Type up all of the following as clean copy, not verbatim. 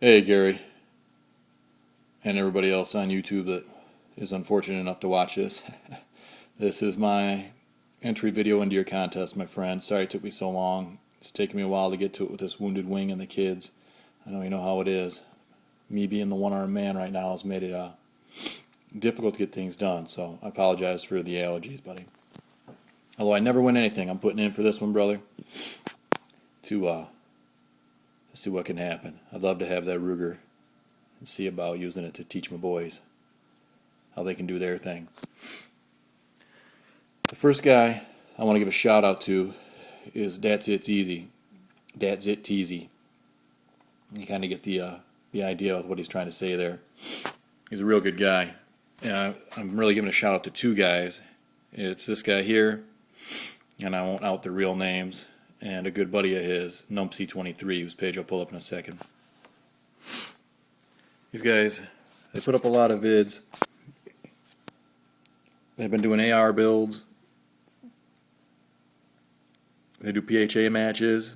Hey, Gary, and everybody else on YouTube that is unfortunate enough to watch this. This is my entry video into your contest, my friend. Sorry it took me so long. It's taken me a while to get to it with this wounded wing and the kids. I know you know how it is. Me being the one-armed man right now has made it difficult to get things done, so I apologize for the allergies, buddy. Although I never win anything, I'm putting in for this one, brother, to see what can happen. I'd love to have that Ruger and see about using it to teach my boys how they can do their thing. The first guy I want to give a shout out to is Datziteezy. Datziteezy. You kind of get the idea of what he's trying to say there. He's a real good guy. And I'm really giving a shout out to two guys. It's this guy here, and I won't out their real names, and a good buddy of his, Numpsy23, whose page I'll pull up in a second. These guys, they put up a lot of vids. They've been doing AR builds. They do PHA matches.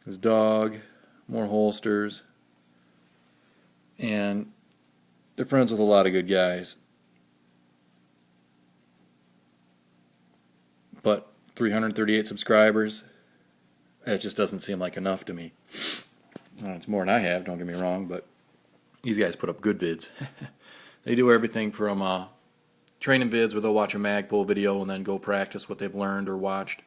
His dog, more holsters. And they're friends with a lot of good guys. But 338 subscribers, that just doesn't seem like enough to me. It's more than I have, don't get me wrong, but these guys put up good vids. They do everything from training vids where they'll watch a Magpul video and then go practice what they've learned or watched.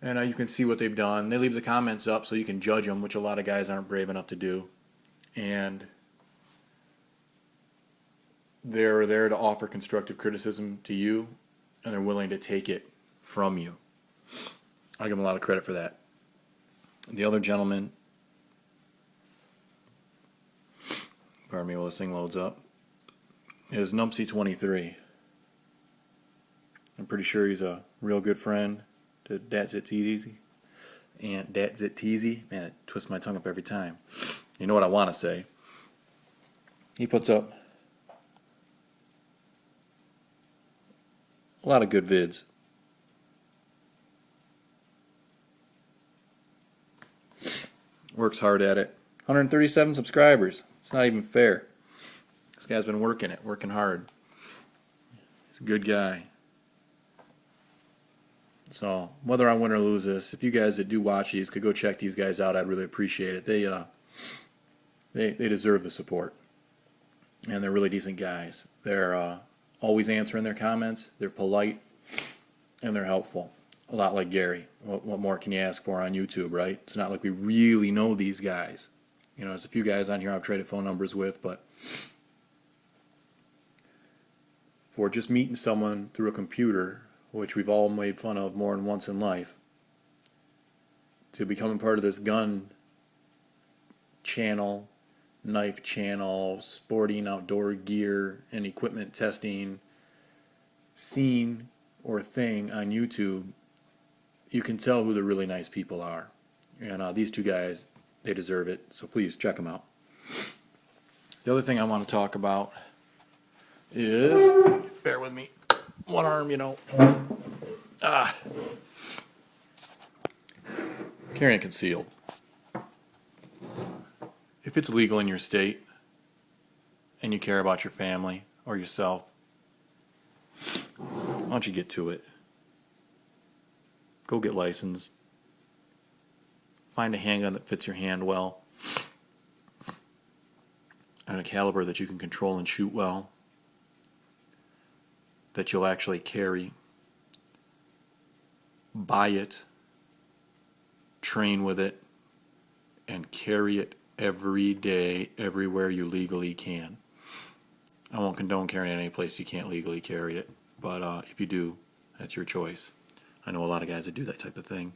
And you can see what they've done. They leave the comments up so you can judge them, which a lot of guys aren't brave enough to do. And they're there to offer constructive criticism to you, and they're willing to take it from you. I give them a lot of credit for that. The other gentleman, pardon me while this thing loads up, is Numpsy23. I'm pretty sure he's a real good friend to Datziteezy. And Datziteezy, man, it twists my tongue up every time. You know what I want to say. He puts up a lot of good vids. Works hard at it. 137 subscribers. It's not even fair. This guy's been working it, working hard. He's a good guy. So, whether I win or lose this, if you guys that do watch these could go check these guys out, I'd really appreciate it. They deserve the support. And they're really decent guys. They're always answering their comments. They're polite. And they're helpful. A lot like Gary. What more can you ask for on YouTube, right? It's not like we really know these guys. You know, there's a few guys on here I've traded phone numbers with, but for just meeting someone through a computer, which we've all made fun of more than once in life, to becoming part of this gun channel, knife channel, sporting outdoor gear and equipment testing scene or thing on YouTube, you can tell who the really nice people are. And these two guys, they deserve it, so please check them out. The other thing I want to talk about is, bear with me, one arm, you know. Carrying concealed. If it's legal in your state and you care about your family or yourself, why don't you get to it? Go get licensed. Find a handgun that fits your hand well and a caliber that you can control and shoot well, that you'll actually carry. Buy it, train with it, and carry it every day, everywhere you legally can. I won't condone carrying it any place you can't legally carry it, but if you do, that's your choice. I know a lot of guys that do that type of thing,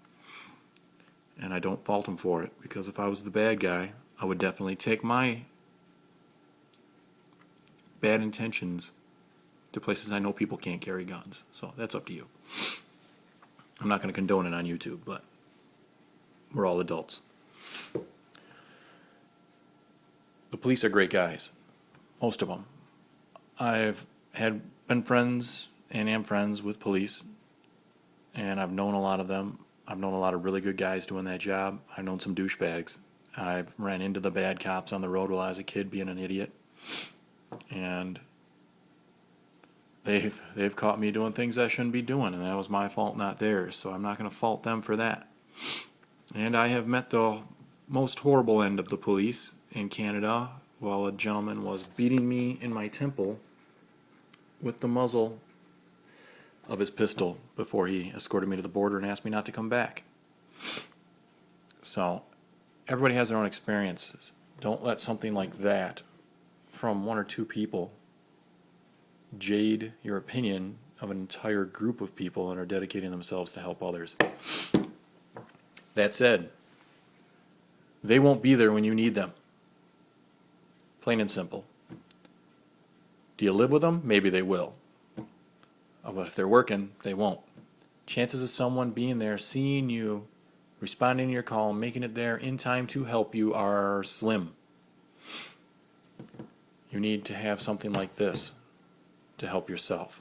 and I don't fault them for it, because if I was the bad guy, I would definitely take my bad intentions to places I know people can't carry guns. So that's up to you. I'm not going to condone it on YouTube, but we're all adults. The police are great guys, most of them. I've been friends and am friends with police, and I've known a lot of them. I've known a lot of really good guys doing that job. I've known some douchebags. I've ran into the bad cops on the road while I was a kid being an idiot. And they've caught me doing things I shouldn't be doing, and that was my fault, not theirs. So I'm not going to fault them for that. And I have met the most horrible end of the police in Canada while a gentleman was beating me in my temple with the muzzle of his pistol before he escorted me to the border and asked me not to come back. So everybody has their own experiences. Don't let something like that from one or two people jade your opinion of an entire group of people that are dedicating themselves to help others. That said, they won't be there when you need them. Plain and simple. Do you live with them? Maybe they will. But if they're working, they won't. Chances of someone being there, seeing you, responding to your call, making it there in time to help you are slim. You need to have something like this to help yourself.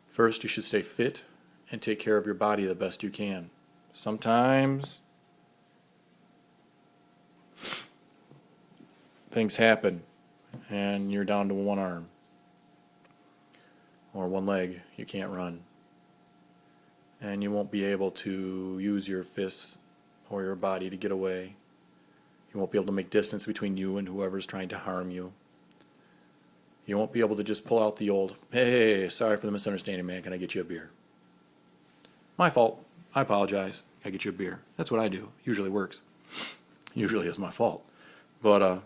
First, you should stay fit and take care of your body the best you can. Sometimes things happen and you're down to one arm or one leg. You can't run. And you won't be able to use your fists or your body to get away. You won't be able to make distance between you and whoever's trying to harm you. You won't be able to just pull out the old, hey, sorry for the misunderstanding, man, can I get you a beer? My fault. I apologize. Can I get you a beer? That's what I do. Usually works. Usually it's my fault. But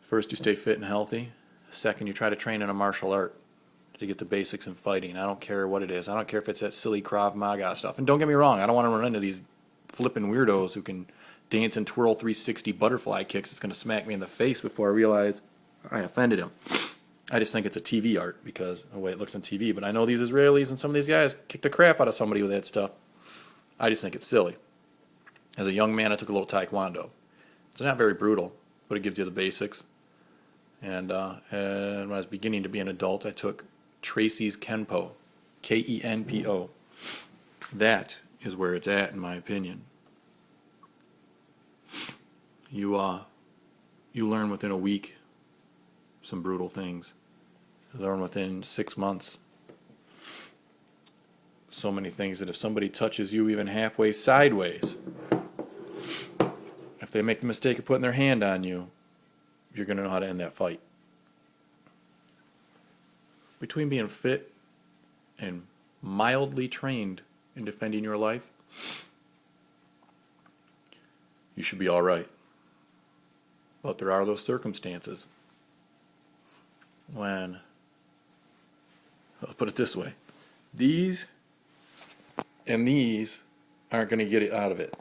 first you stay fit and healthy. Second, you try to train in a martial art to get the basics in fighting. I don't care what it is. I don't care if it's that silly Krav Maga stuff. And don't get me wrong, I don't want to run into these flipping weirdos who can dance and twirl 360 butterfly kicks. It's going to smack me in the face before I realize I offended him. I just think it's a TV art because of the way it looks on TV. But I know these Israelis and some of these guys kick the crap out of somebody with that stuff. I just think it's silly. As a young man, I took a little Taekwondo. It's not very brutal, but it gives you the basics. And when I was beginning to be an adult, I took Tracy's Kenpo, Kenpo. That is where it's at, in my opinion. You learn within a week some brutal things. You learn within 6 months so many things that if somebody touches you even halfway sideways, if they make the mistake of putting their hand on you, you're going to know how to end that fight. Between being fit and mildly trained in defending your life, you should be all right. But there are those circumstances when, I'll put it this way, these and these aren't going to get it out of it.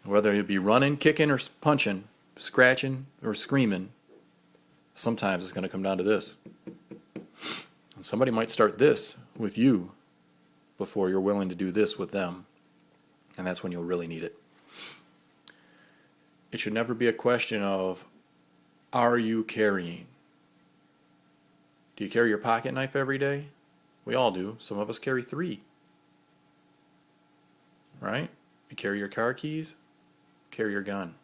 Whether you be running, kicking, or punching, scratching, or screaming, sometimes it's going to come down to this. And somebody might start this with you before you're willing to do this with them. And that's when you'll really need it. It should never be a question of, are you carrying? Do you carry your pocket knife every day? We all do. Some of us carry 3. Right? You carry your car keys, carry your gun.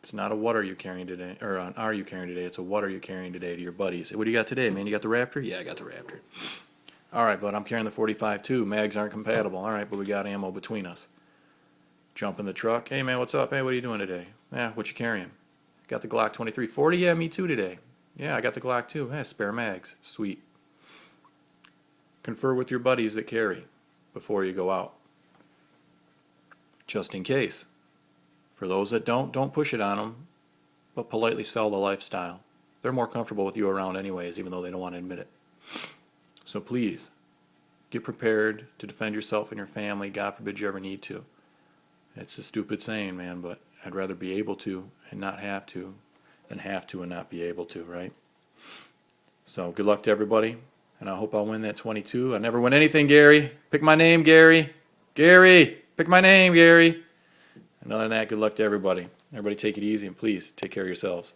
It's not a what are you carrying today, or an are you carrying today, it's a what are you carrying today to your buddies. What do you got today, man? You got the Raptor? Yeah, I got the Raptor. All right, but I'm carrying the 45 too. Mags aren't compatible. All right, but we got ammo between us. Jump in the truck. Hey, man, what's up? Hey, what are you doing today? Yeah, what you carrying? Got the Glock 2340? Yeah, me too today. Yeah, I got the Glock too. Yeah, spare mags. Sweet. Confer with your buddies that carry before you go out. Just in case. For those that don't push it on them, but politely sell the lifestyle. They're more comfortable with you around anyways, even though they don't want to admit it. So please, get prepared to defend yourself and your family. God forbid you ever need to. It's a stupid saying, man, but I'd rather be able to and not have to than have to and not be able to, right? So good luck to everybody, and I hope I'll win that 22. I never win anything, Gary. Pick my name, Gary. Gary, pick my name, Gary. And other than that, good luck to everybody. Everybody take it easy, and please take care of yourselves.